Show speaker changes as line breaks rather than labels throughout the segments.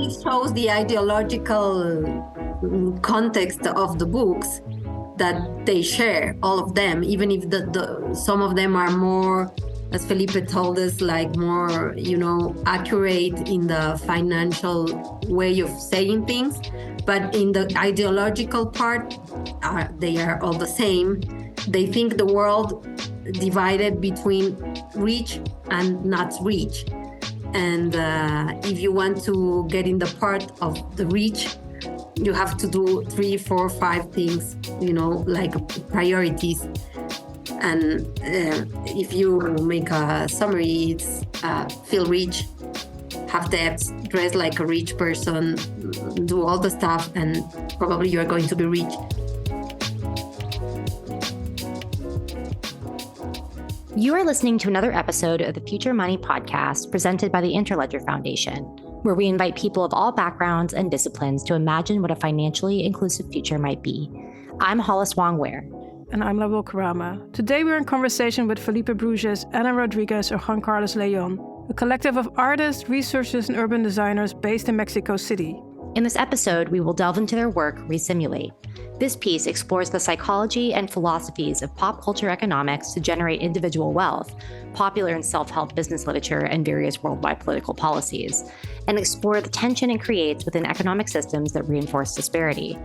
this shows the ideological context of the books that they share, all of them, even if some of them are more, as Felipe told us, like more, accurate in the financial way of saying things. But in the ideological part, they are all the same. They think the world divided between rich and not rich. And if you want to get in the part of the rich, you have to do 3, 4, 5 things, like priorities. And if you make a summary, it's feel rich, have debts, dress like a rich person, do all the stuff, and probably you're going to be rich.
You are listening to another episode of the Future Money podcast presented by the Interledger Foundation, where we invite people of all backgrounds and disciplines to imagine what a financially inclusive future might be. I'm Hollis Wong-Ware.
And I'm Lawal Karama. Today we're in conversation with Felipe Brugues, Ana Rodriguez, or Juan Carlos Leon, a collective of artists, researchers, and urban designers based in Mexico City.
In this episode, we will delve into their work, Resimulate. This piece explores the psychology and philosophies of pop culture economics to generate individual wealth, popular in self-help business literature and various worldwide political policies, and explore the tension it creates within economic systems that reinforce disparity.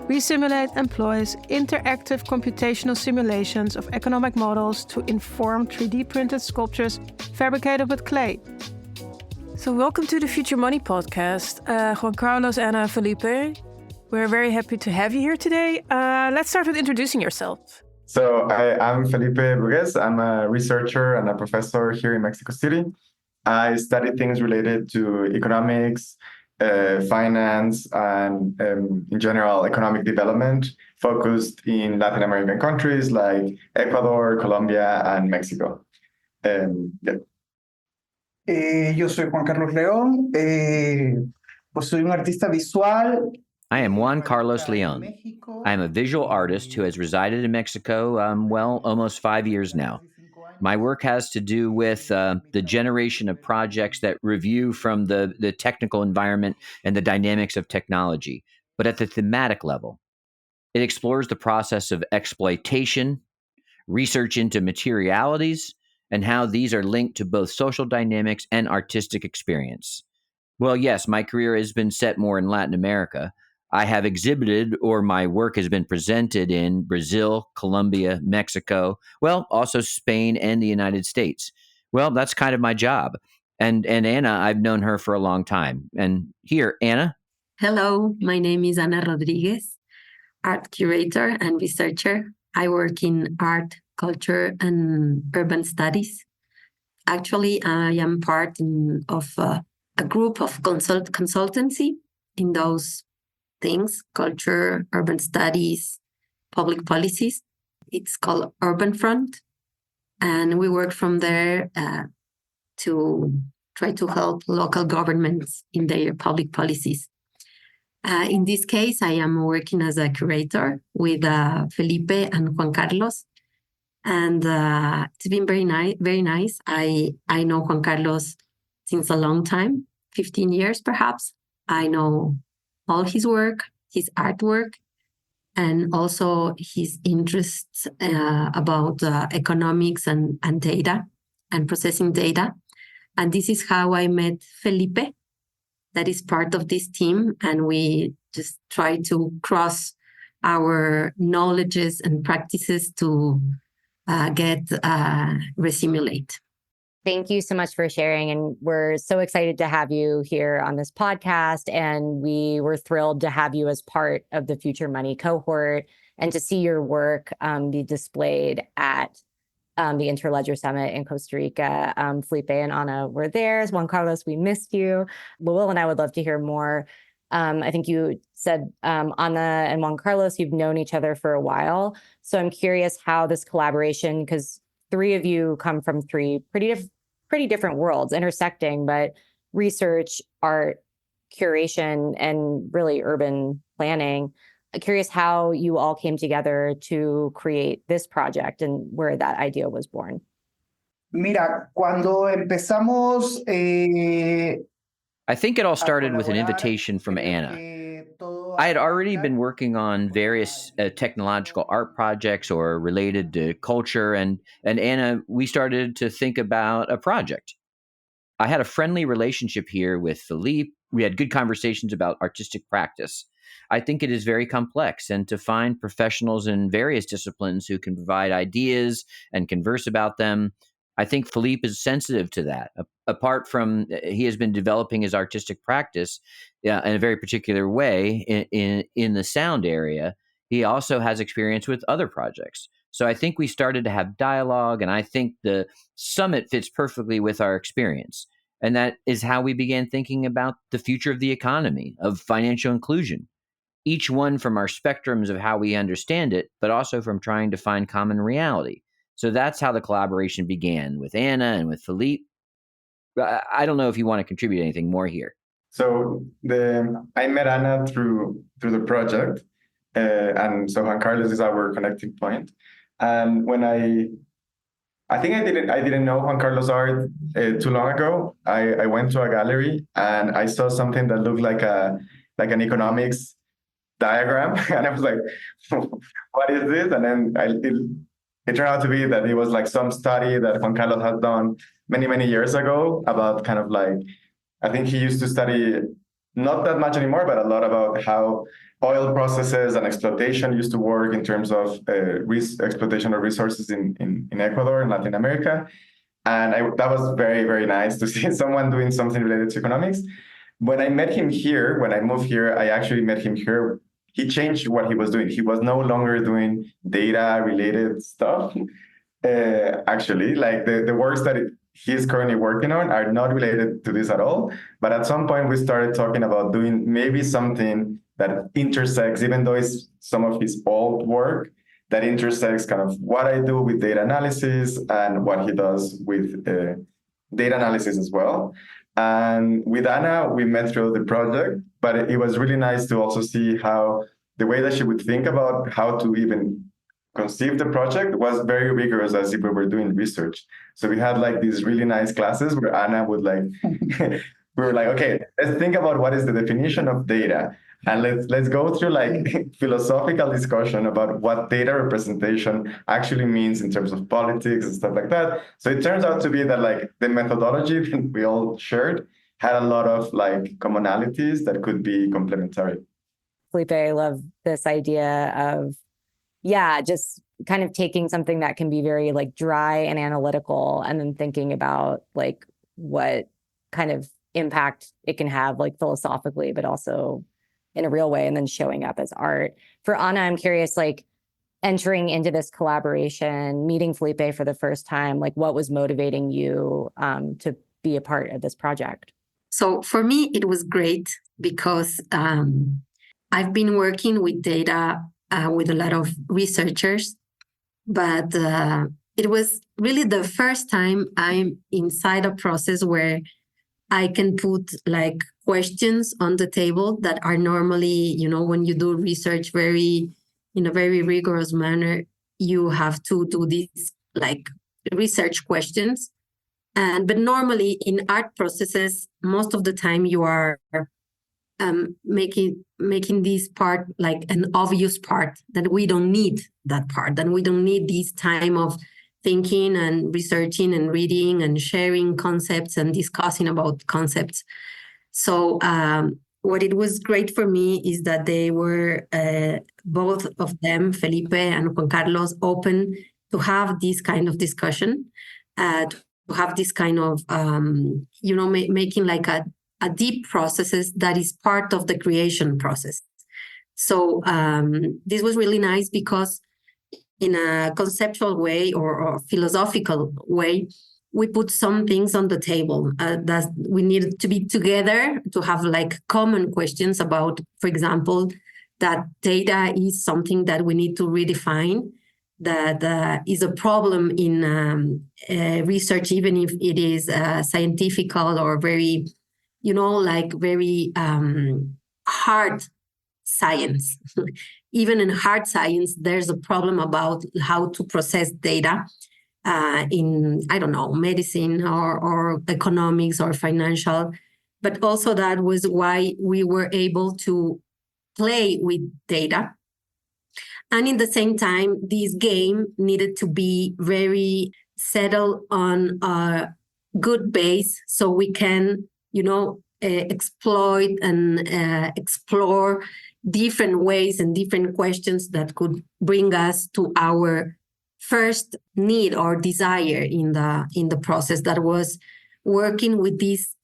Resimulate employs interactive computational simulations of economic models to inform 3D printed sculptures fabricated with clay. So welcome to the Future Money podcast, Juan Carlos, Ana, Felipe. We're very happy to have you here today. Let's start with introducing yourself.
So I'm Felipe Brugues. I'm a researcher and a professor here in Mexico City. I study things related to economics, finance, and in general, economic development, focused in Latin American countries like Ecuador, Colombia, and Mexico.
Yo soy Juan Carlos León, pues soy un artista visual.
I am Juan Carlos Leon. I am a visual artist who has resided in Mexico, almost 5 years now. My work has to do with the generation of projects that review from the technical environment and the dynamics of technology, but at the thematic level. It explores the process of exploitation, research into materialities, and how these are linked to both social dynamics and artistic experience. Well, yes, my career has been set more in Latin America. I have exhibited, or my work has been presented in Brazil, Colombia, Mexico, also Spain and the United States. Well, that's kind of my job. And Ana, I've known her for a long time. And here, Ana.
Hello, my name is Ana Rodriguez, art curator and researcher. I work in art, culture, and urban studies. Actually, I am part of a group of consultancy in those things: culture, urban studies, public policies. It's called Urban Front. And we work from there to try to help local governments in their public policies. In this case, I am working as a curator with Felipe and Juan Carlos. And it's been very nice. I know Juan Carlos since a long time, 15 years perhaps. I know all his work, his artwork, and also his interests about economics and data and processing data. And this is how I met Felipe, that is part of this team. And we just try to cross our knowledges and practices to get Resimulate.
Thank you so much for sharing. And we're so excited to have you here on this podcast. And we were thrilled to have you as part of the Future Money cohort and to see your work be displayed at the Interledger Summit in Costa Rica. Felipe and Ana were there. Juan Carlos, we missed you. Lawal and I would love to hear more. I think you said, Ana and Juan Carlos, you've known each other for a while. So I'm curious how this collaboration, because three of you come from three pretty different worlds intersecting, but research, art, curation, and really urban planning. I'm curious how you all came together to create this project and where that idea was born.
Mira, cuando empezamos
I think it all started with an invitation from Anna. I had already been working on various technological art projects or related to culture, and Anna, we started to think about a project. I had a friendly relationship here with Felipe. We had good conversations about artistic practice. I think it is very complex, and to find professionals in various disciplines who can provide ideas and converse about them, I think Felipe is sensitive to that. Apart from he has been developing his artistic practice in a very particular way in the sound area, he also has experience with other projects. So I think we started to have dialogue, and I think the summit fits perfectly with our experience. And that is how we began thinking about the future of the economy, of financial inclusion, each one from our spectrums of how we understand it, but also from trying to find common reality. So that's how the collaboration began with Anna and with Felipe. I don't know if you want to contribute anything more here.
So I met Anna through the project, and so Juan Carlos is our connecting point. And when I think I didn't know Juan Carlos' art too long ago. I went to a gallery and I saw something that looked like an economics diagram, and I was like, "What is this?" And then it turned out to be that it was like some study that Juan Carlos had done many years ago about kind of like, I think he used to study not that much anymore, but a lot about how oil processes and exploitation used to work in terms of exploitation of resources in Ecuador and Latin America. And that was very nice to see someone doing something related to economics. When I met him here, when I moved here, I actually met him here. He changed what he was doing. He was no longer doing data-related stuff. Actually, like the works that he's currently working on are not related to this at all. But at some point, we started talking about doing maybe something that intersects, even though it's some of his old work, that intersects kind of what I do with data analysis and what he does with data analysis as well. And with Anna, we met through the project, but it was really nice to also see how the way that she would think about how to even conceive the project was very rigorous, as if we were doing research. So we had like these really nice classes where Anna would like, we were like, okay, let's think about what is the definition of data. And let's go through like philosophical discussion about what data representation actually means in terms of politics and stuff like that. So it turns out to be that like the methodology that we all shared had a lot of like commonalities that could be complementary.
Felipe, I love this idea of, just kind of taking something that can be very like dry and analytical and then thinking about like what kind of impact it can have like philosophically, but also in a real way, and then showing up as art. For Anna, I'm curious, like entering into this collaboration, meeting Felipe for the first time, like what was motivating you to be a part of this project?
So for me, it was great because I've been working with data with a lot of researchers, but it was really the first time I'm inside a process where I can put like questions on the table that are normally, when you do research in a very rigorous manner, you have to do these like research questions. But normally in art processes, most of the time you are making this part like an obvious part, that we don't need that part, that we don't need this time of thinking and researching and reading and sharing concepts and discussing about concepts. So what it was great for me is that they were, both of them, Felipe and Juan Carlos, open to have this kind of discussion, to have this kind of, making like a deep processes that is part of the creation process. So this was really nice because in a conceptual way or philosophical way, we put some things on the table that we needed to be together to have like common questions about, for example, that data is something that we need to redefine, that is a problem in research, even if it is scientifical or very, very hard science. Even in hard science, there's a problem about how to process data in, medicine or economics or financial. but also that was why we were able to play with data. And in the same time, this game needed to be very settled on a good base so we can, exploit and explore different ways and different questions that could bring us to our first need or desire in the process, that was working with this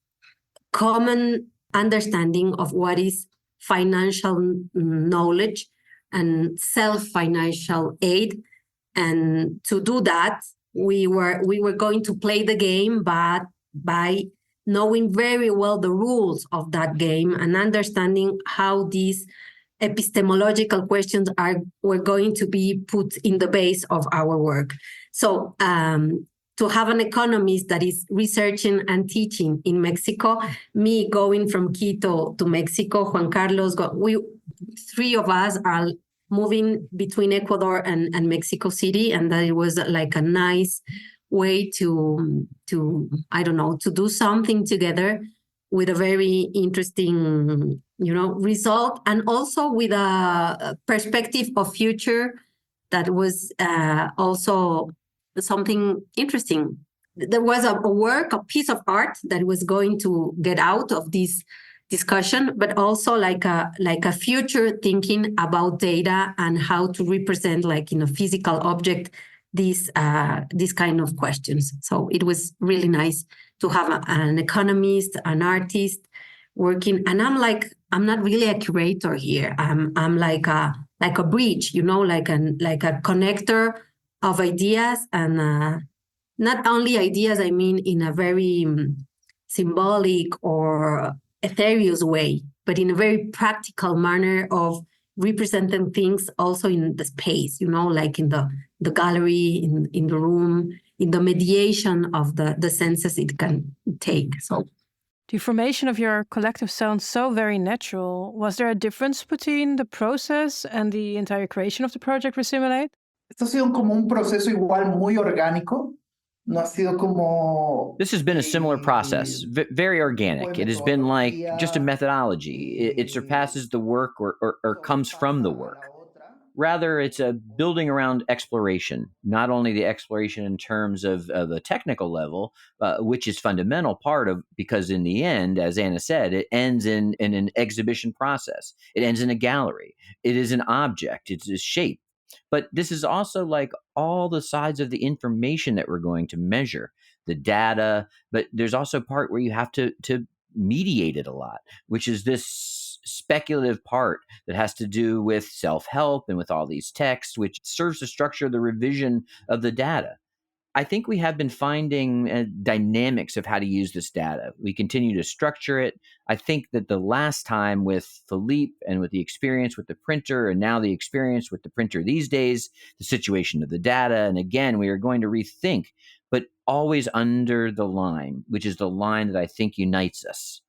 common understanding of what is financial knowledge and self-financial aid. And to do that, we were going to play the game, but by knowing very well the rules of that game and understanding how these epistemological questions were going to be put in the base of our work. So to have an economist that is researching and teaching in Mexico, me going from Quito to Mexico, Juan Carlos, we three of us are moving between Ecuador and Mexico City, and that it was like a nice way to do something together with a very interesting, result, and also with a perspective of future that was also something interesting. There was a piece of art that was going to get out of this discussion, but also like a future thinking about data and how to represent, like in a physical object, these kind of questions. So it was really nice to have an economist, an artist working. And I'm not really a curator here. I'm like a bridge, like a connector of ideas, and not only ideas, I mean, in a very symbolic or ethereal way, but in a very practical manner of representing things also in the space, like in the gallery, in the room, in the mediation of the senses it can take. So
the formation of your collective sounds so very natural. Was there a difference between the process and the entire creation of the project Resimulate?
Esto ha sido como un proceso igual muy orgánico. No ha sido como...
This has been a similar process, very organic. It has been like just a methodology. It surpasses the work or comes from the work. Rather, it's a building around exploration, not only the exploration in terms of the technical level, which is fundamental part of, because in the end, as Anna said, it ends in an exhibition process. It ends in a gallery. It is an object. It's a shape. But this is also like all the sides of the information that we're going to measure, the data, but there's also a part where you have to mediate it a lot, which is this speculative part that has to do with self-help and with all these texts, which serves to structure the revision of the data. I think we have been finding dynamics of how to use this data. We continue to structure it. I think that the last time with Felipe and with the experience with the printer, and now the experience with the printer these days, the situation of the data, and again, we are going to rethink, but always under the line, which is the line that I think unites us.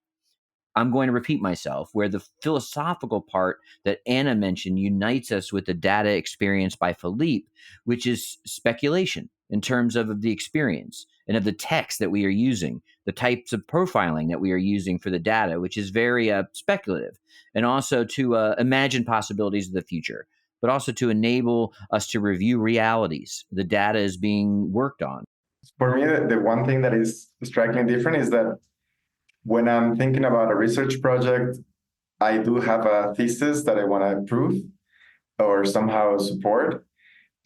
I'm going to repeat myself, where the philosophical part that Anna mentioned unites us with the data experience by Felipe, which is speculation in terms of the experience and of the text that we are using, the types of profiling that we are using for the data, which is very speculative, and also to imagine possibilities of the future, but also to enable us to review realities. The data is being worked on.
For me, the one thing that is strikingly different is that when I'm thinking about a research project, I do have a thesis that I want to prove or somehow support.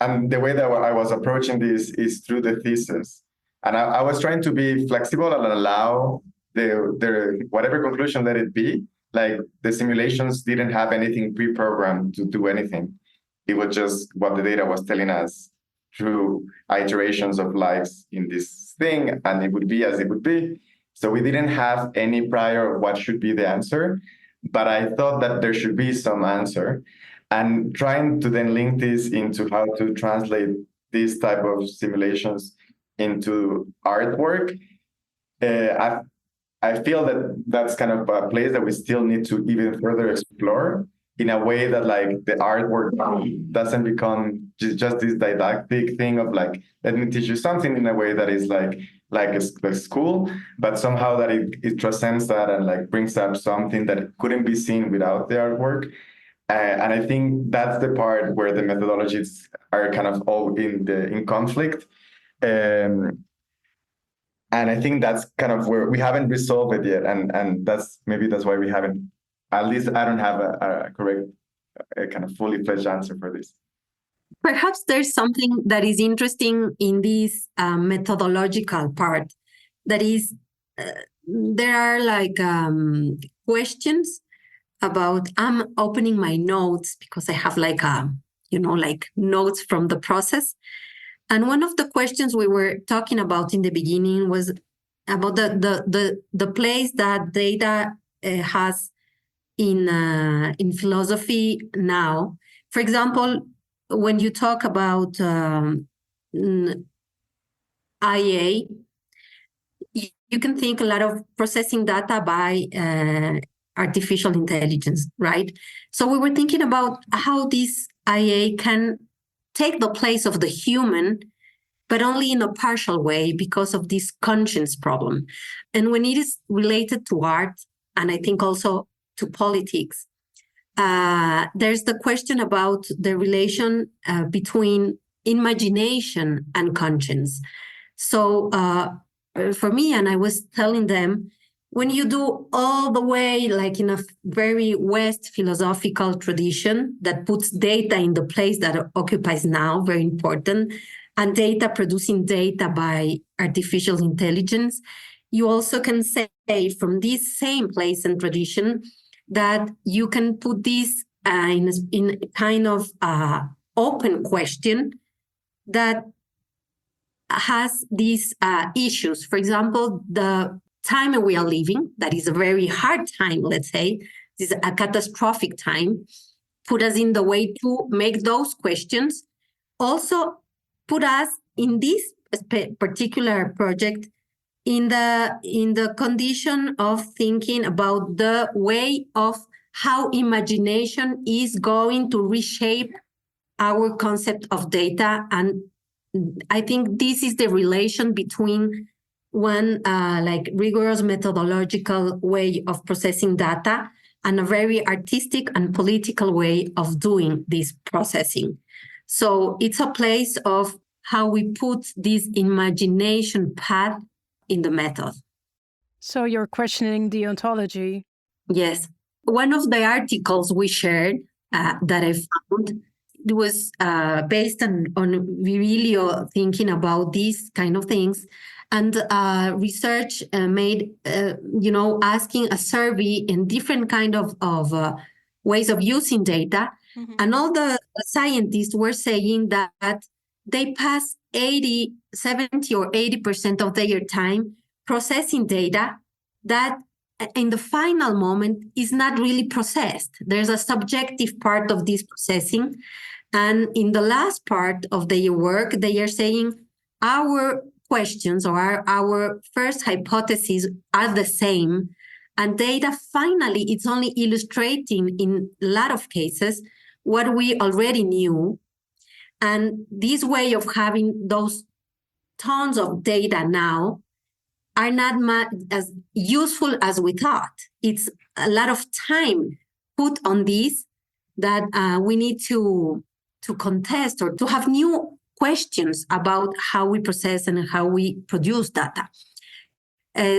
And the way that I was approaching this is through the thesis. And I was trying to be flexible and allow the whatever conclusion let it be. Like the simulations didn't have anything pre-programmed to do anything. It was just what the data was telling us through iterations of lives in this thing, and it would be as it would be. So we didn't have any prior of what should be the answer, but I thought that there should be some answer. And trying to then link this into how to translate these type of simulations into artwork, I feel that that's kind of a place that we still need to even further explore in a way that like the artwork doesn't become just this didactic thing of like, let me teach you something, in a way that is like like a school, but somehow that it transcends that and like brings up something that couldn't be seen without the artwork. And I think that's the part where the methodologies are kind of all in conflict. And I think that's kind of where we haven't resolved it yet. And that's why we haven't, at least I don't have a correct, a kind of fully fledged answer for this.
Perhaps there's something that is interesting in this methodological part. That is, there are like questions about, I'm opening my notes because I have like like notes from the process. And one of the questions we were talking about in the beginning was about the place that data has in philosophy now. For example, when you talk about IA, you can think a lot of processing data by artificial intelligence, right? So we were thinking about how this IA can take the place of the human, but only in a partial way because of this conscience problem. And when it is related to art, and I think also to politics, there's the question about the relation between imagination and conscience. So for me, and I was telling them, when you do all the way, like in a very West philosophical tradition that puts data in the place that it occupies now, very important, and data producing data by artificial intelligence, you also can say from this same place and tradition that you can put this in a kind of open question that has these issues. For example, the time we are living, that is a very hard time, let's say, this is a catastrophic time, put us in the way to make those questions. Also put us in this particular project in the condition of thinking about the way of how imagination is going to reshape our concept of data. And I think this is the relation between one like rigorous methodological way of processing data and a very artistic and political way of doing this processing. So it's a place of how we put this imagination path in the method.
So you're questioning the ontology?
Yes. One of the articles we shared that I found, it was based on Virilio thinking about these kind of things. And research made, asking a survey in different kind of ways of using data. Mm-hmm. And all the scientists were saying that they pass 70 or 80% of their time processing data that in the final moment is not really processed. There's a subjective part of this processing. And in the last part of their work, they are saying our questions or our first hypotheses are the same. And data, finally, it's only illustrating in a lot of cases what we already knew. And this way of having those tons of data now are not as useful as we thought. It's a lot of time put on this that we need to contest or to have new questions about how we process and how we produce data.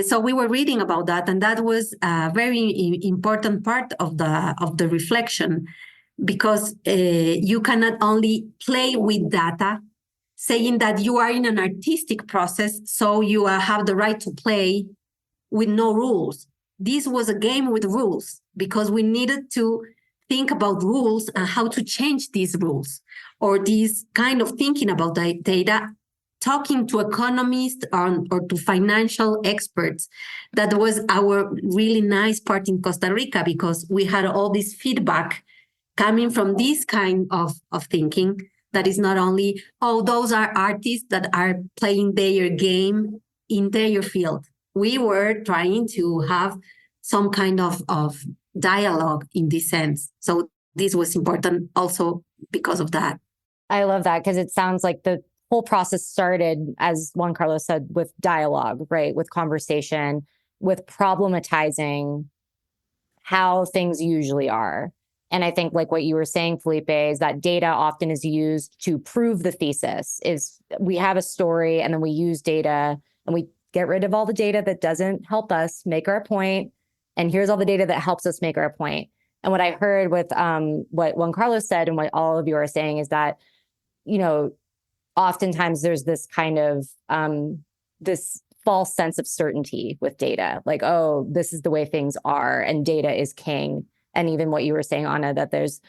So we were reading about that, and that was a very important part of the reflection, because you cannot only play with data, saying that you are in an artistic process, so you have the right to play with no rules. This was a game with rules, because we needed to think about rules and how to change these rules, or this kind of thinking about data, talking to economists or to financial experts. That was our really nice part in Costa Rica, because we had all this feedback coming from this kind of thinking that is not only, those are artists that are playing their game in their field. We were trying to have some kind of dialogue in this sense. So this was important also because of that.
I love that, because it sounds like the whole process started, as Juan Carlos said, with dialogue, right? With conversation, with problematizing how things usually are. And I think like what you were saying, Felipe, is that data often is used to prove the thesis. Is we have a story and then we use data and we get rid of all the data that doesn't help us make our point. And here's all the data that helps us make our point. And what I heard with what Juan Carlos said and what all of you are saying is that, you know, oftentimes there's this kind of this false sense of certainty with data, like, oh, this is the way things are and data is king. And even what you were saying, Anna, that there's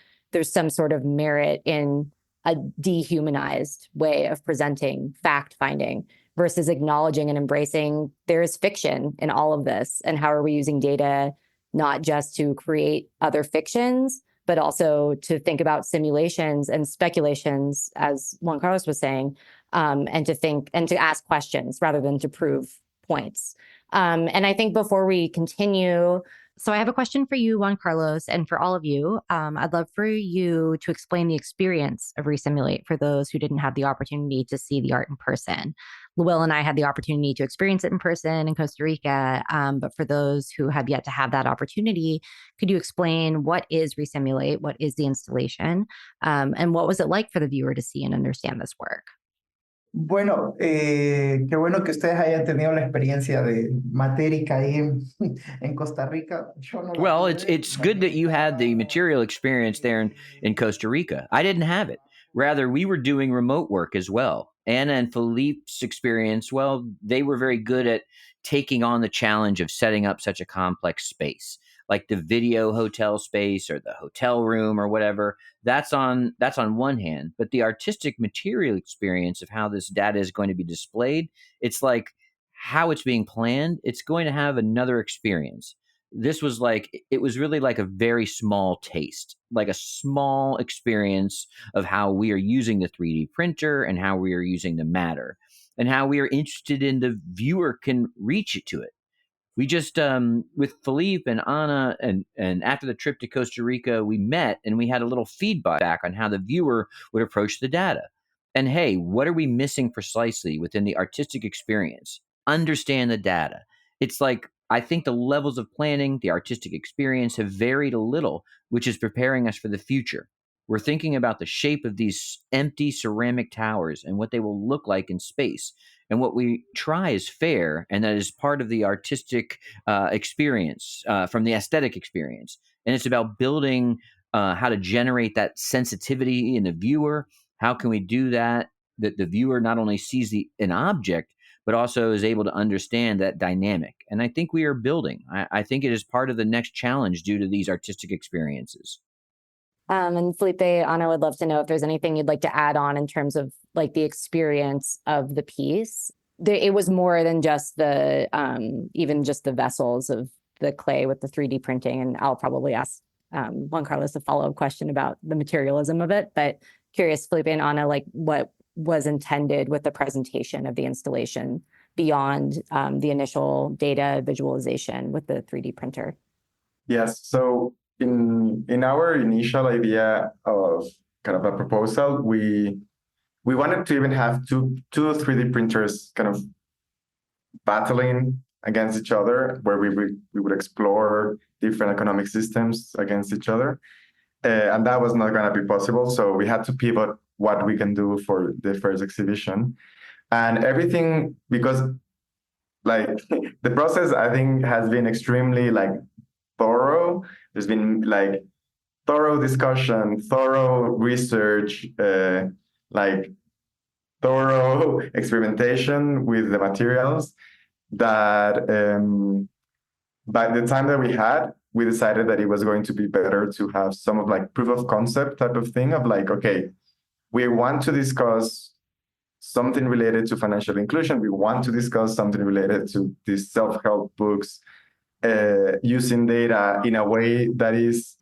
some sort of merit in a dehumanized way of presenting fact finding versus acknowledging and embracing there is fiction in all of this. And how are we using data not just to create other fictions, but also to think about simulations and speculations, as Juan Carlos was saying, and to think and to ask questions rather than to prove points. And I think before we continue, so I have a question for you, Juan Carlos, and for all of you. I'd love for you to explain the experience of Resimulate for those who didn't have the opportunity to see the art in person. Will and I had the opportunity to experience it in person in Costa Rica, but for those who have yet to have that opportunity, could you explain what is Resimulate, what is the installation, and what was it like for the viewer to see and understand this work?
Bueno, qué bueno que ustedes hayan tenido la experiencia de matérica ahí en Costa Rica. Yo no la
Well,
tuve.
it's good that you had the material experience there in Costa Rica. I didn't have it. Rather, we were doing remote work as well. Anna and Philippe's experience, well, they were very good at taking on the challenge of setting up such a complex space, like the video hotel space or the hotel room or whatever. That's on one hand, but the artistic material experience of how this data is going to be displayed, it's like how it's being planned, it's going to have another experience. This was like, it was really like a very small taste, like a small experience of how we are using the 3D printer and how we are using the matter and how we are interested in the viewer can reach it to it. We just, with Felipe and Anna and after the trip to Costa Rica, we met and we had a little feedback on how the viewer would approach the data. And hey, what are we missing precisely within the artistic experience? Understand the data. It's like, I think the levels of planning, the artistic experience have varied a little, which is preparing us for the future. We're thinking about the shape of these empty ceramic towers and what they will look like in space. And what we try is fair, and that is part of the artistic experience, from the aesthetic experience. And it's about building how to generate that sensitivity in the viewer. How can we do that the viewer not only sees an object, but also is able to understand that dynamic. And I think we are building. I think it is part of the next challenge due to these artistic experiences.
And Felipe, Anna, would love to know if there's anything you'd like to add on in terms of like the experience of the piece. It was more than just even just the vessels of the clay with the 3D printing. And I'll probably ask Juan Carlos a follow-up question about the materialism of it. But curious, Felipe and Anna, like what was intended with the presentation of the installation beyond the initial data visualization with the 3D printer?
Yes. So in our initial idea of kind of a proposal, we wanted to even have two 3D printers kind of battling against each other, where we would explore different economic systems against each other. And that was not going to be possible. So we had to pivot what we can do for the first exhibition. And everything, because like the process, I think, has been extremely like thorough. There's been like thorough discussion, thorough research, like thorough experimentation with the materials that by the time that we had, we decided that it was going to be better to have some of like proof of concept type of thing of like, okay, we want to discuss something related to financial inclusion. We want to discuss something related to these self-help books, using data in a way that is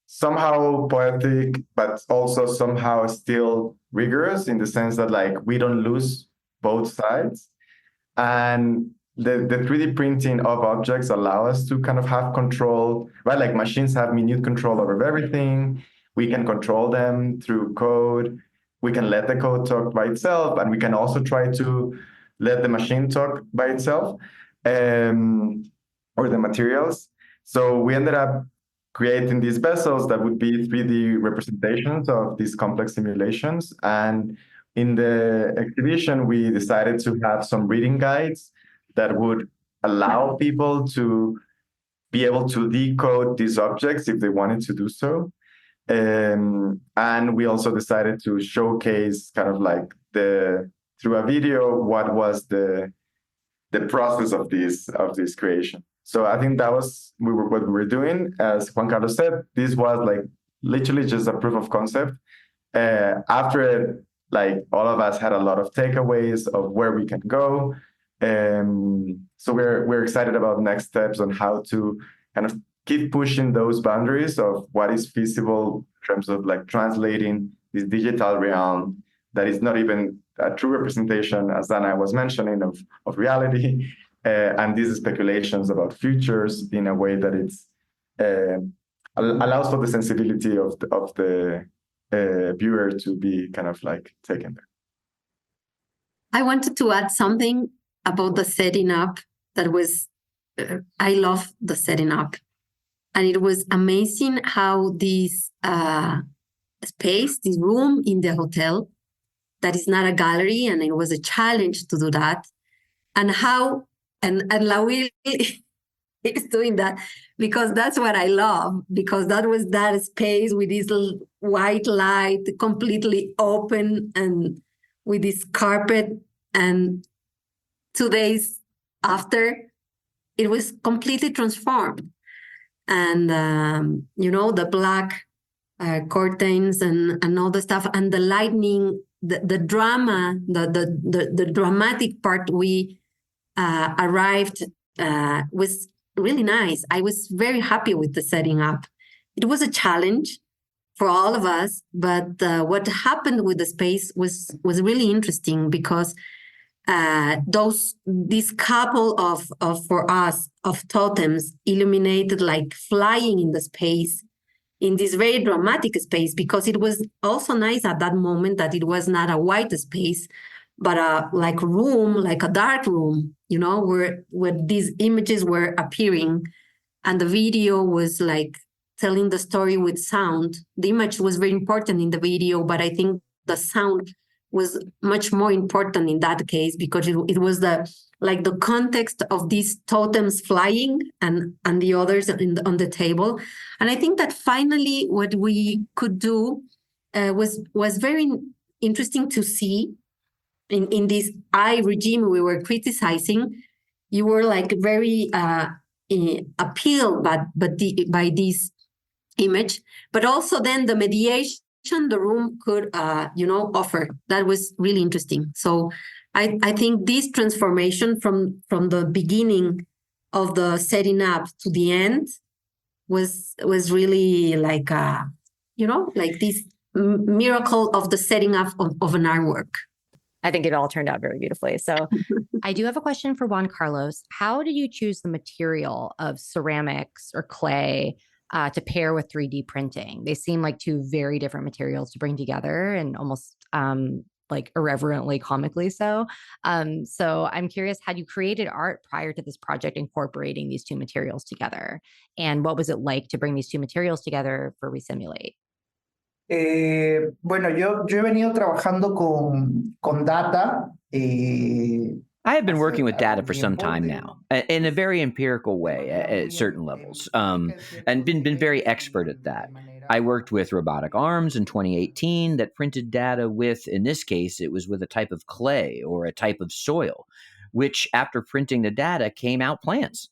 somehow poetic, but also somehow still rigorous in the sense that like we don't lose both sides. And the 3D printing of objects allow us to kind of have control, right? Like machines have minute control over everything. We can control them through code. we can let the code talk by itself, and we can also try to let the machine talk by itself, or the materials. So we ended up creating these vessels that would be 3D representations of these complex simulations. And in the exhibition, we decided to have some reading guides that would allow people to be able to decode these objects if they wanted to do so. And we also decided to showcase kind of like through a video, what was the process of this creation. So I think that was what we were doing. As Juan Carlos said, this was like literally just a proof of concept. After it, like all of us had a lot of takeaways of where we can go. So we're excited about next steps on how to kind of keep pushing those boundaries of what is feasible in terms of like translating this digital realm that is not even a true representation, as Dana was mentioning, of reality, and these speculations about futures in a way that it's allows for the sensibility of the viewer to be kind of like taken there.
I wanted to add something about the setting up that was, I love the setting up. And it was amazing how this space, this room in the hotel, that is not a gallery, and it was a challenge to do that. And how, and Lawil is doing that, because that's what I love, because that was that space with this white light, completely open, and with this carpet. And 2 days after, it was completely transformed. And, the black curtains and all the stuff, and the lightning, the drama, the dramatic part we arrived was really nice. I was very happy with the setting up. It was a challenge for all of us, but what happened with the space was really interesting, because this couple of for us of totems illuminated like flying in the space, in this very dramatic space, because it was also nice at that moment that it was not a white space, but a like room, like a dark room, where these images were appearing, and the video was like telling the story with sound. The image was very important in the video, but I think the sound was much more important in that case, because it was the context of these totems flying and the others on the table. And I think that finally what we could do was very interesting to see in this eye regime we were criticizing. You were like very appealed by this image, but also then the mediation the room could offer. That was really interesting. So I think this transformation from the beginning of the setting up to the end was really like like this miracle of the setting up of an artwork.
I think it all turned out very beautifully. So I do have a question for Juan Carlos. How did you choose the material of ceramics or clay to pair with 3D printing? They seem like two very different materials to bring together, and almost like irreverently, comically so. So I'm curious, had you created art prior to this project incorporating these two materials together? And what was it like to bring these two materials together for Resimulate?
Bueno, yo he venido trabajando con data.
I have been working with data for some time now, in a very empirical way at certain levels, and been very expert at that. I worked with robotic arms in 2018 that printed data with, in this case, it was with a type of clay or a type of soil, which after printing the data came out plants.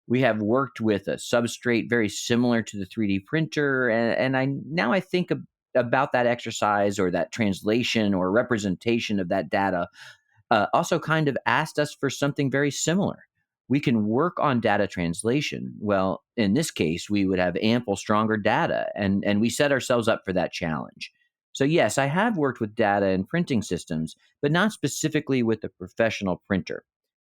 We have worked with a substrate very similar to the 3D printer, and I think about that exercise or that translation or representation of that data also kind of asked us for something very similar. We can work on data translation. Well, in this case, we would have ample, stronger data, and we set ourselves up for that challenge. So yes, I have worked with data and printing systems, but not specifically with a professional printer.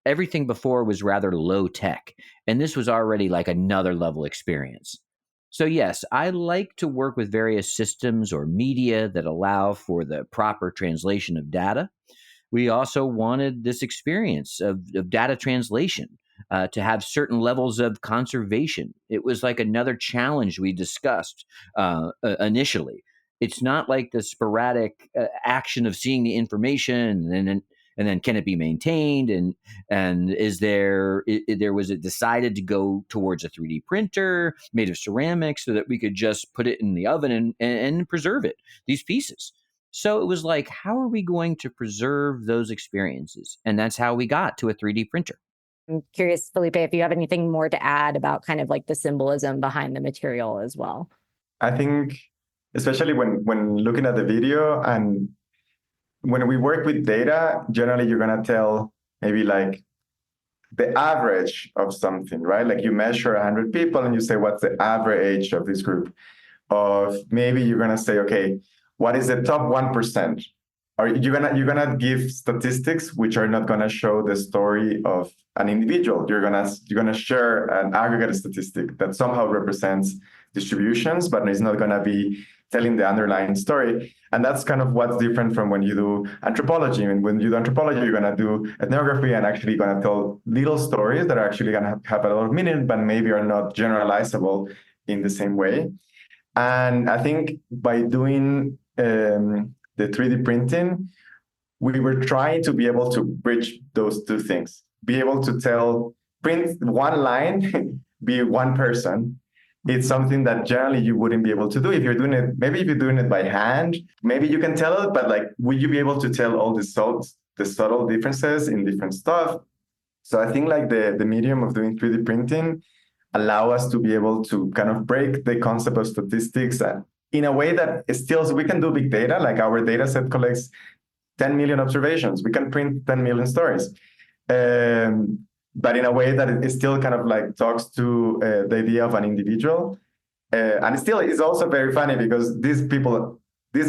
Everything before was rather low tech, and this was already like another level experience. So yes, I like to work with various systems or media that allow for the proper translation of data. We also wanted this experience of data translation to have certain levels of conservation. It was like another challenge we discussed initially. It's not like the sporadic action of seeing the information and then can it be maintained and is there was it decided to go towards a 3D printer made of ceramics so that we could just put it in the oven and preserve it, these pieces. So it was like, how are we going to preserve those experiences? And that's how we got to a 3D printer.
I'm curious, Felipe, if you have anything more to add about kind of like the symbolism behind the material as well.
I think, especially when looking at the video and when we work with data, generally you're going to tell maybe like the average of something, right? Like you measure 100 people and you say, what's the average of this group? Of maybe you're going to say, okay, what is the top 1%? Or you're gonna give statistics which are not gonna show the story of an individual. You're gonna share an aggregate statistic that somehow represents distributions, but it's not gonna be telling the underlying story. And that's kind of what's different from when you do anthropology. And when you do anthropology, you're gonna do ethnography and actually gonna tell little stories that are actually gonna have a lot of meaning, but maybe are not generalizable in the same way. And I think by doing the 3D printing, we were trying to be able to bridge those two things, be able to print one line, be one person. It's something that generally you wouldn't be able to do if you're doing it. Maybe if you're doing it by hand, maybe you can tell it, but like, would you be able to tell all the subtle differences in different stuff? So I think like the medium of doing 3D printing allow us to be able to kind of break the concept of statistics in a way that still we can do big data. Like our data set collects 10 million observations. We can print 10 million stories. But in a way that it still kind of like talks to the idea of an individual. And still it's also very funny because these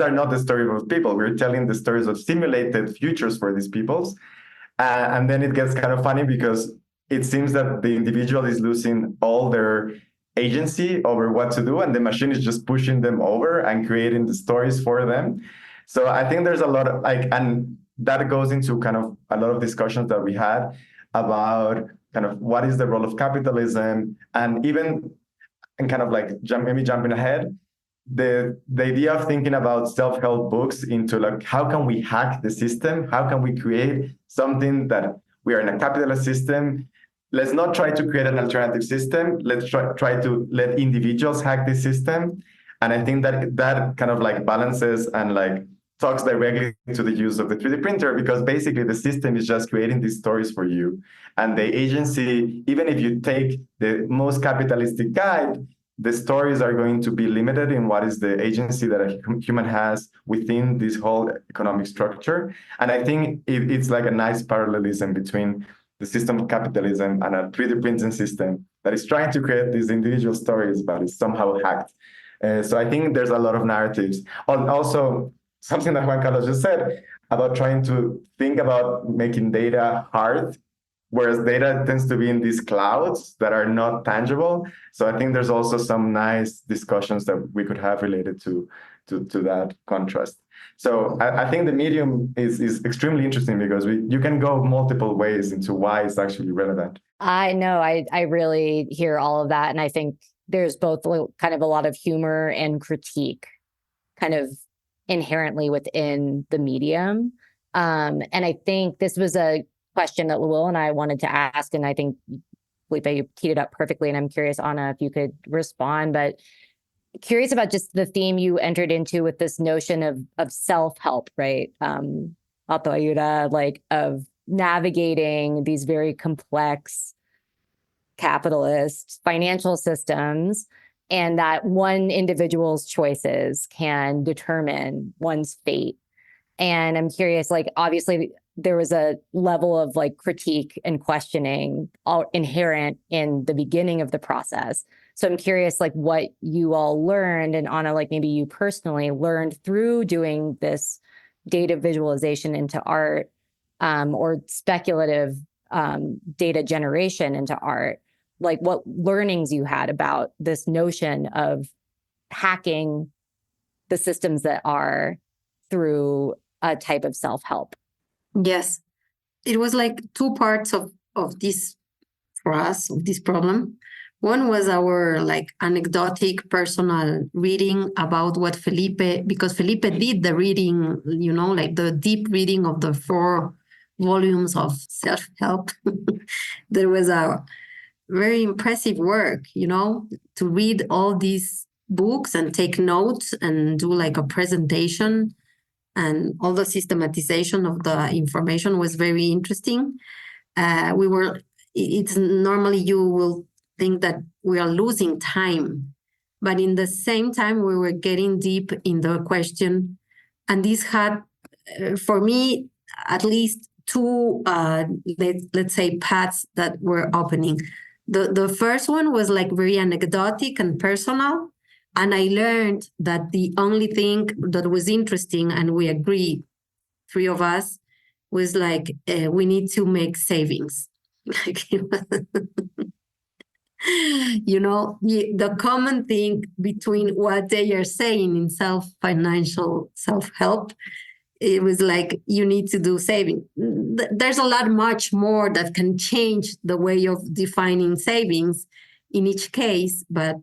are not the stories of people. We're telling the stories of simulated futures for these peoples. And then it gets kind of funny because it seems that the individual is losing all their agency over what to do, and the machine is just pushing them over and creating the stories for them. So I think there's a lot of and that goes into kind of a lot of discussions that we had about kind of what is the role of capitalism, and even and kind of like jumping ahead, the idea of thinking about self-help books into like how can we hack the system? How can we create something that we are in a capitalist system? Let's not try to create an alternative system. Let's try to let individuals hack this system. And I think that kind of like balances and like talks directly to the use of the 3D printer, because basically the system is just creating these stories for you. And the agency, even if you take the most capitalistic guide, the stories are going to be limited in what is the agency that a human has within this whole economic structure. And I think it's like a nice parallelism between the system of capitalism and a 3D printing system that is trying to create these individual stories, but is somehow hacked. So I think there's a lot of narratives. Also, something that Juan Carlos just said about trying to think about making data hard, whereas data tends to be in these clouds that are not tangible. So I think there's also some nice discussions that we could have related to that contrast. So I think the medium is extremely interesting because you can go multiple ways into why it's actually relevant.
I know, I really hear all of that. And I think there's both kind of a lot of humor and critique kind of inherently within the medium. And I think this was a question that Will and I wanted to ask, and I think, Felipe, you teed it up perfectly, and I'm curious, Ana, if you could respond, but curious about just the theme you entered into with this notion of self-help, right? Autoayuda, like of navigating these very complex capitalist financial systems, and that one individual's choices can determine one's fate. And I'm curious, like, obviously there was a level of like critique and questioning all inherent in the beginning of the process. So I'm curious, like, what you all learned, and Ana, like maybe you personally learned through doing this data visualization into art, or speculative data generation into art. like what learnings you had about this notion of hacking the systems that are through a type of self-help.
Yes, it was like two parts of this for us, of this problem. One was our like anecdotic personal reading about what Felipe, because Felipe did the reading, like the deep reading of the 4 volumes of self-help. There was a very impressive work, to read all these books and take notes and do like a presentation, and all the systematization of the information was very interesting. It's normally you will think that we are losing time, but in the same time we were getting deep in the question, and this had for me at least 2 let's say paths that were opening. The first one was like very anecdotic and personal, and I learned that the only thing that was interesting, and we agreed, 3 of us, was like we need to make savings. The common thing between what they are saying in financial self-help, it was like, you need to do saving. There's a lot much more that can change the way of defining savings in each case, but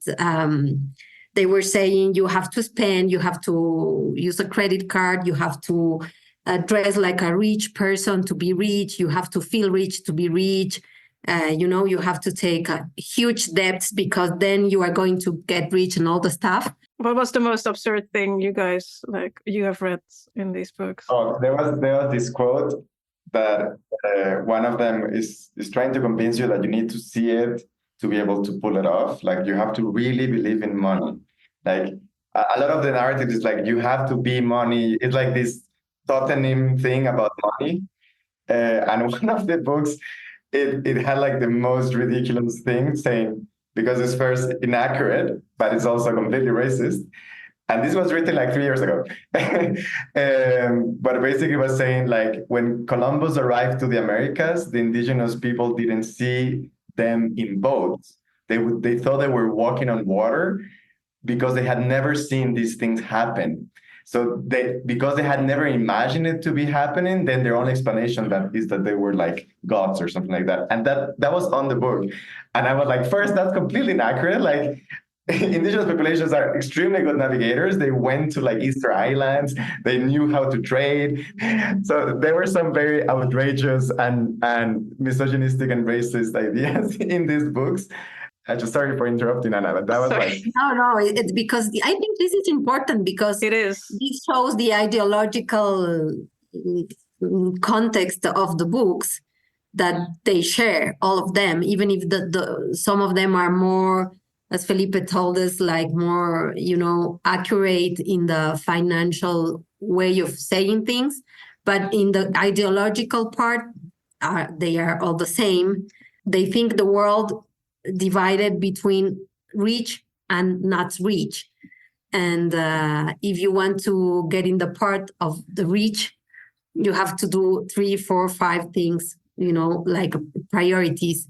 they were saying you have to spend, you have to use a credit card, you have to dress like a rich person to be rich, you have to feel rich to be rich. You have to take huge debts because then you are going to get rich and all the stuff.
What was the most absurd thing you guys you have read in these books?
Oh, there was this quote that one of them is trying to convince you that you need to see it to be able to pull it off. Like, you have to really believe in money. Like, a lot of the narrative is like, you have to be money. It's like this totenim thing about money. And one of the books, it had like the most ridiculous thing saying, because it's first inaccurate, but it's also completely racist. And this was written like 3 years ago. But basically it was saying, like, when Columbus arrived to the Americas, the indigenous people didn't see them in boats. They thought they were walking on water because they had never seen these things happen. So because they had never imagined it to be happening, then their only explanation is that they were like gods or something like that. And that was on the book. And I was like, first, that's completely inaccurate. Like, indigenous populations are extremely good navigators. They went to like Easter Islands. They knew how to trade. So there were some very outrageous and misogynistic and racist ideas in these books. I'm just sorry for interrupting, Anna, but that was like...
No, it's because I think this is important, because
it is.
This shows the ideological context of the books that they share, all of them, even if some of them are more, as Felipe told us, like more, accurate in the financial way of saying things. But in the ideological part, they are all the same. They think the world divided between rich and not rich. And if you want to get in the part of the rich, you have to do 3, 4, 5 things, like priorities.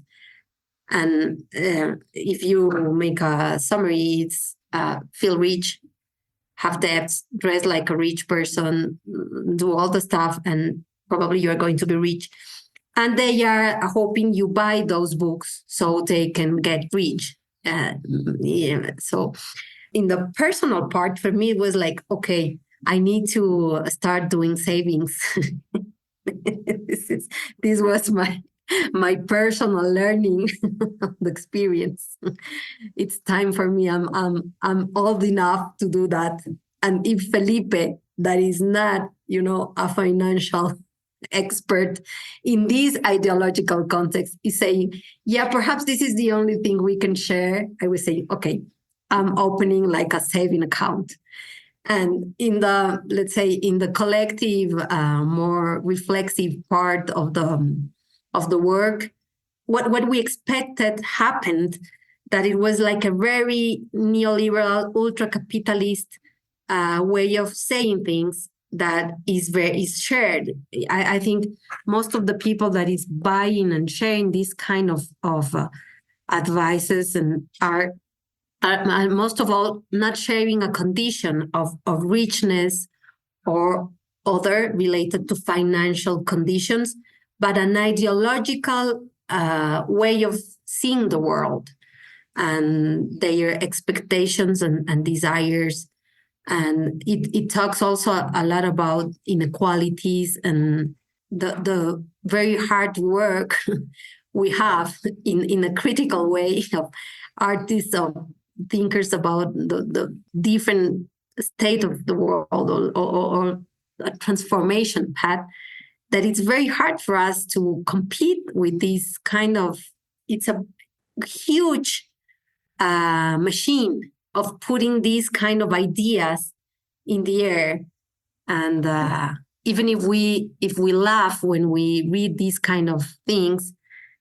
And if you make a summary, it's feel rich, have debts, dress like a rich person, do all the stuff, and probably you're going to be rich. And they are hoping you buy those books so they can get rich. So in the personal part, for me, it was like, okay, I need to start doing savings. This was my personal learning experience. It's time for me. I'm old enough to do that. And if Felipe, that is not, a financial expert in this ideological context, is saying, yeah, perhaps this is the only thing we can share, I would say, okay, I'm opening like a saving account. And in the, let's say, in the collective, more reflexive part of the work, what we expected happened, that it was like a very neoliberal, ultra-capitalist way of saying things that is shared. I think most of the people that is buying and sharing this kind of advices and are most of all not sharing a condition of richness or other related to financial conditions, but an ideological way of seeing the world and their expectations and desires. And it talks also a lot about inequalities and the very hard work we have in a critical way of artists, of thinkers about the different state of the world or a transformation path, that it's very hard for us to compete with this kind of, it's a huge machine of putting these kind of ideas in the air. And even if we laugh when we read these kind of things,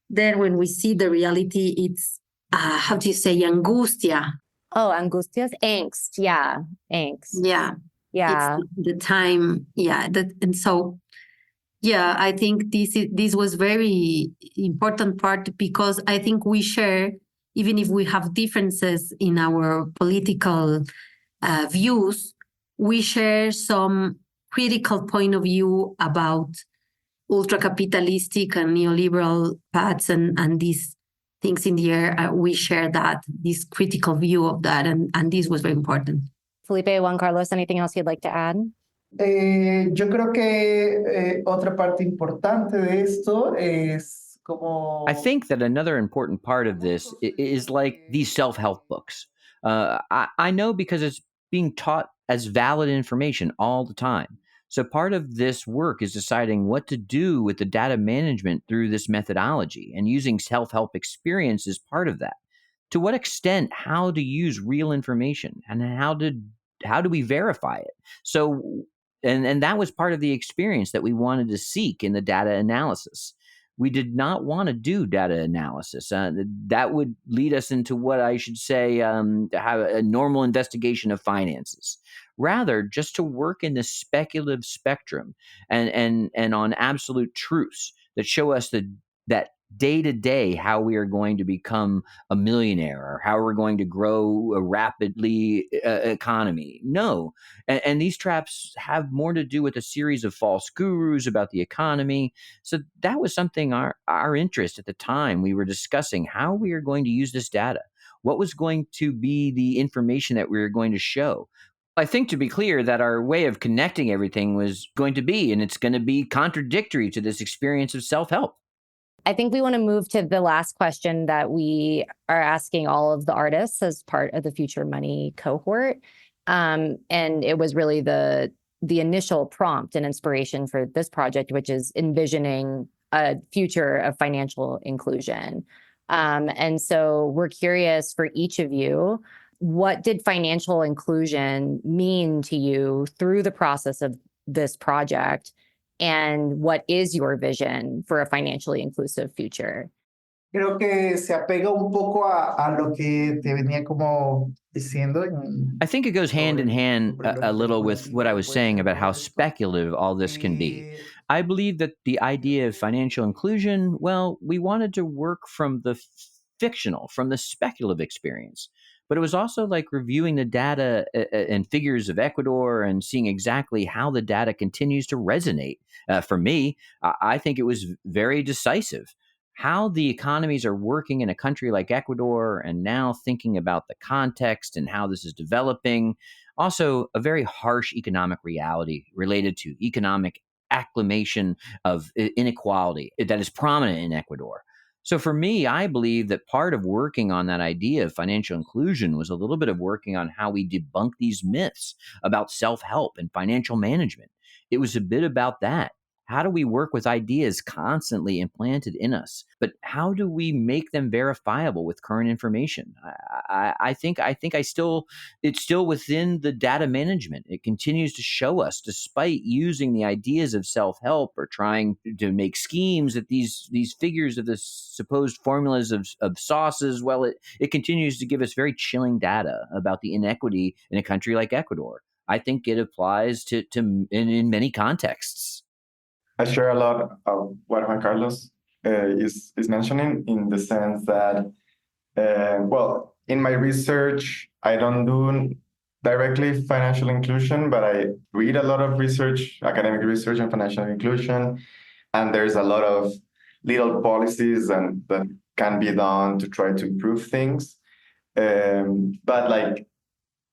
then when we see the reality, it's how do you say, angustia?
Oh, angustias, angst. Yeah, angst.
Yeah,
yeah.
It's the time. Yeah, and so yeah, I think this was very important part, because I think we share, even if we have differences in our political views, we share some critical point of view about ultra-capitalistic and neoliberal paths and these things in the air. We share that, this critical view of that, and this was very important.
Felipe, Juan Carlos, anything else you'd like to add?
Yo creo que otra parte importante de esto es como...
I think that another important part of this is like these self-help books. I know because it's being taught as valid information all the time. So part of this work is deciding what to do with the data management through this methodology, and using self-help experience is part of that. To what extent, how to use real information, and how do we verify it? So, and that was part of the experience that we wanted to seek in the data analysis. We did not want to do data analysis. That would lead us into what I should say, to have a normal investigation of finances. Rather, just to work in the speculative spectrum and on absolute truths that show us that day to day how we are going to become a millionaire, or how we're going to grow a rapidly economy. No. And these traps have more to do with a series of false gurus about the economy. So that was something our interest at the time. We were discussing how we are going to use this data. What was going to be the information that we were going to show? I think, to be clear, that our way of connecting everything was going to be, and it's going to be contradictory to this experience of self-help.
I think we want to move to the last question that we are asking all of the artists as part of the Future Money cohort. And it was really the initial prompt and inspiration for this project, which is envisioning a future of financial inclusion. And so we're curious, for each of you, what did financial inclusion mean to you through the process of this project? And what is your vision for a financially inclusive future?
Creo que se apega un poco a lo que te venía como diciendo.
I think it goes hand in hand a little with what I was saying about how speculative all this can be. I believe that the idea of financial inclusion, well, we wanted to work from the fictional, from the speculative experience. But it was also like reviewing the data and figures of Ecuador and seeing exactly how the data continues to resonate. For me, I think it was very decisive. How the economies are working in a country like Ecuador, and now thinking about the context and how this is developing. Also, a very harsh economic reality related to economic acclimation of inequality that is prominent in Ecuador. So for me, I believe that part of working on that idea of financial inclusion was a little bit of working on how we debunk these myths about self-help and financial management. It was a bit about that. How do we work with ideas constantly implanted in us, but how do we make them verifiable with current information? I think it's still within the data management. It continues to show us, despite using the ideas of self-help or trying to make schemes that these figures of the supposed formulas of sauces, well, it continues to give us very chilling data about the inequity in a country like Ecuador. I think it applies to in many contexts.
I share a lot of what Juan Carlos is mentioning, in the sense that Well, in my research, I don't do directly financial inclusion, but I read a lot of research, academic research on financial inclusion, and there's a lot of little policies and that can be done to try to improve things. But like,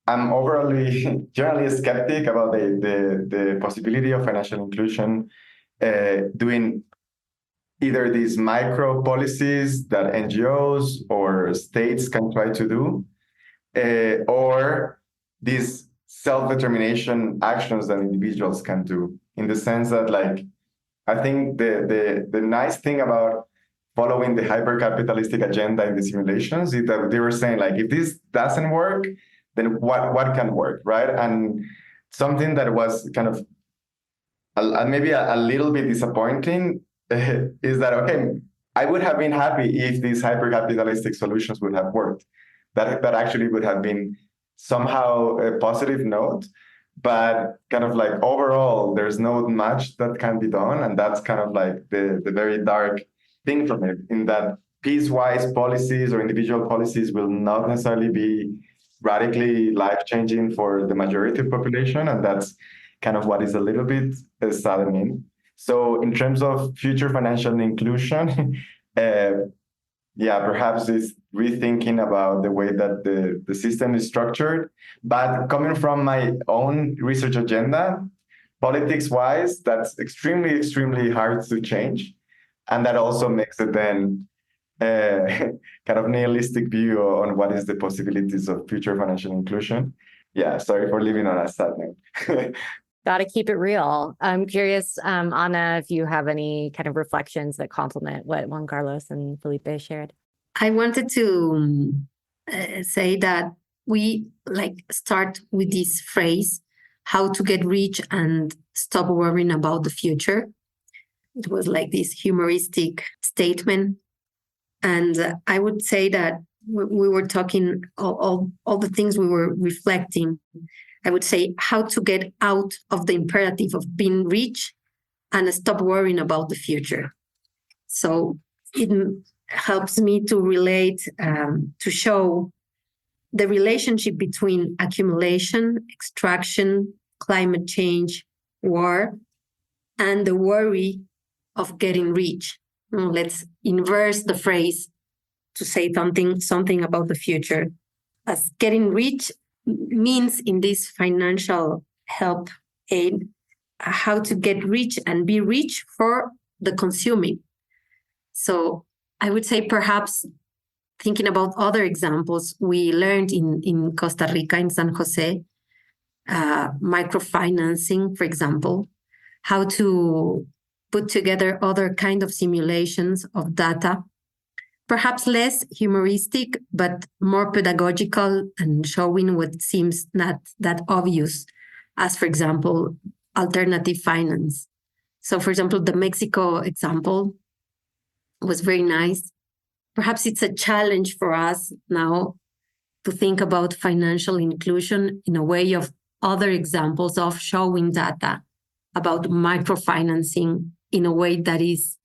I'm overall generally a skeptic about the possibility of financial inclusion doing either these micro policies that NGOs or states can try to do, or these self-determination actions that individuals can do. In the sense that, like, I think the nice thing about following the hyper-capitalistic agenda in the simulations is that they were saying, like, if this doesn't work, then what can work, right? And something that was kind of maybe a little bit disappointing is that, okay, I would have been happy if these hyper-capitalistic solutions would have worked. That actually would have been somehow a positive note, but kind of like overall, there's not much that can be done. And that's kind of like the very dark thing from it, in that piecewise policies or individual policies will not necessarily be radically life-changing for the majority of population. And that's kind of what is a little bit saddening. So in terms of future financial inclusion, perhaps it's rethinking about the way that the system is structured. But coming from my own research agenda, politics-wise, that's extremely, extremely hard to change. And that also makes it then kind of nihilistic view on what is the possibilities of future financial inclusion. Yeah, sorry for leaving on a sad note.
Got to keep it real. I'm curious, Ana, if you have any kind of reflections that complement what Juan Carlos and Felipe shared.
I wanted to say that we start with this phrase, how to get rich and stop worrying about the future. It was like this humoristic statement. And I would say that we were talking all the things we were reflecting. I would say how to get out of the imperative of being rich and stop worrying about the future. So it helps me to relate, to show the relationship between accumulation, extraction, climate change, war, and the worry of getting rich. Let's inverse the phrase to say something about the future. As getting rich means in this financial help aid, how to get rich and be rich for the consuming. So I would say perhaps thinking about other examples, we learned in Costa Rica, in San Jose, microfinancing, for example, how to put together other kind of simulations of data, perhaps less humoristic, but more pedagogical and showing what seems not that obvious, as, for example, alternative finance. So, for example, the Mexico example was very nice. Perhaps it's a challenge for us now to think about financial inclusion in a way of other examples of showing data about microfinancing in a way that is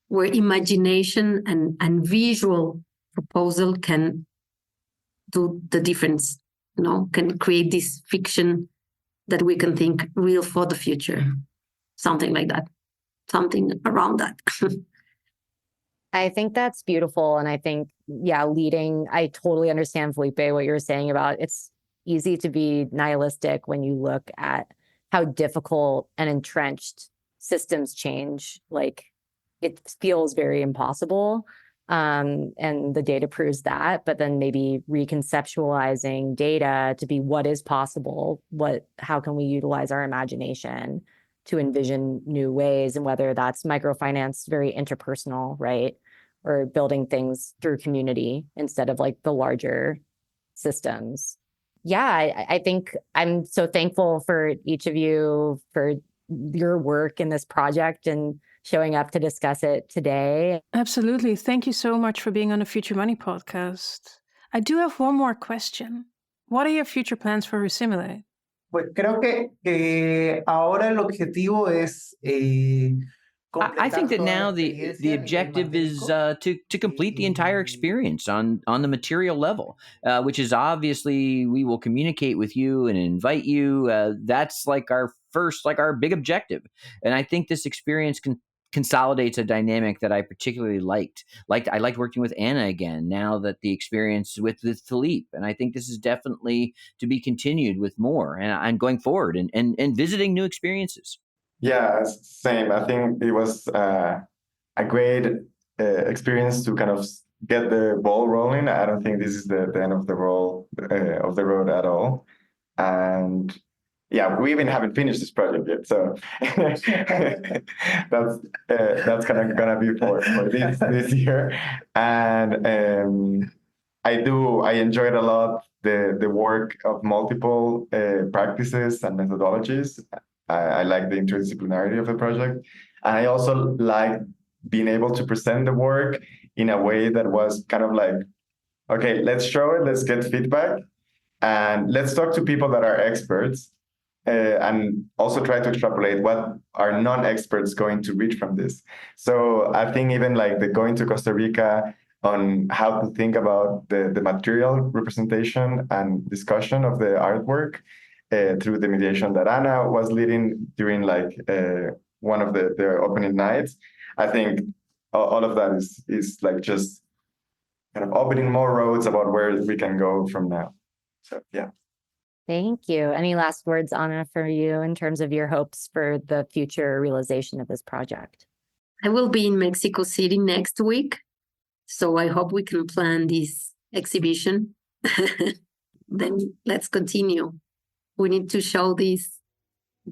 where imagination and visual proposal can do the difference, can create this fiction that we can think real for the future. Something like that, something around that.
I think that's beautiful. And I think, I totally understand, Felipe, what you're saying about it's easy to be nihilistic when you look at how difficult and entrenched systems change. Like, it feels very impossible. And the data proves that, but then maybe reconceptualizing data to be what is possible, how can we utilize our imagination to envision new ways, and whether that's microfinance, very interpersonal, right? Or building things through community instead of like the larger systems. Yeah, I think I'm so thankful for each of you for your work in this project and showing up to discuss it today.
Absolutely. Thank you so much for being on the Future Money podcast. I do have one more question. What are your future plans for Resimulate?
Pues creo que ahora el objetivo es
I think that now the objective is to complete the entire experience on the material level, which is obviously we will communicate with you and invite you. That's like our big objective, and I think this experience consolidates a dynamic that I particularly liked. I liked working with Anna again. Now that the experience with Felipe, and I think this is definitely to be continued with more and going forward and visiting new experiences.
Yeah, same. I think it was a great experience to kind of get the ball rolling. I don't think this is the end of the road at all. And yeah, we even haven't finished this project yet, so that's gonna be for this year. And I enjoyed a lot the work of multiple practices and methodologies. I like the interdisciplinarity of the project. And I also like being able to present the work in a way that was kind of like, okay, let's show it, let's get feedback, and let's talk to people that are experts, and also try to extrapolate what are non-experts going to reach from this. So I think even like the going to Costa Rica on how to think about the material representation and discussion of the artwork, through the mediation that Anna was leading during like one of the opening nights. I think all of that is like just kind of opening more roads about where we can go from now. So yeah.
Thank you. Any last words, Anna, for you in terms of your hopes for the future realization of this project?
I will be in Mexico City next week, so I hope we can plan this exhibition. Then let's continue. We need to show these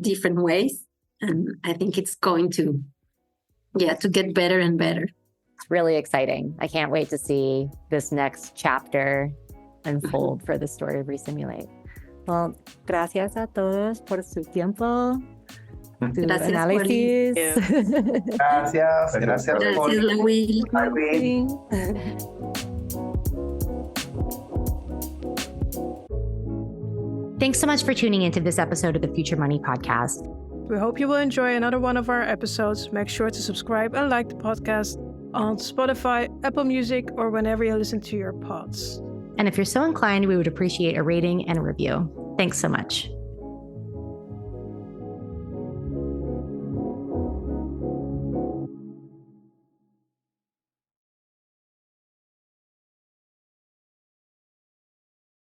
different ways, and I think it's going to get better and better.
It's really exciting. I can't wait to see this next chapter unfold for the story of Resimulate. Well, gracias a todos por su tiempo, tu análisis.
Gracias por
Lawil.
Thanks so much for tuning into this episode of the Future Money Podcast.
We hope you will enjoy another one of our episodes. Make sure to subscribe and like the podcast on Spotify, Apple Music, or whenever you listen to your pods.
And if you're so inclined, we would appreciate a rating and a review. Thanks so much.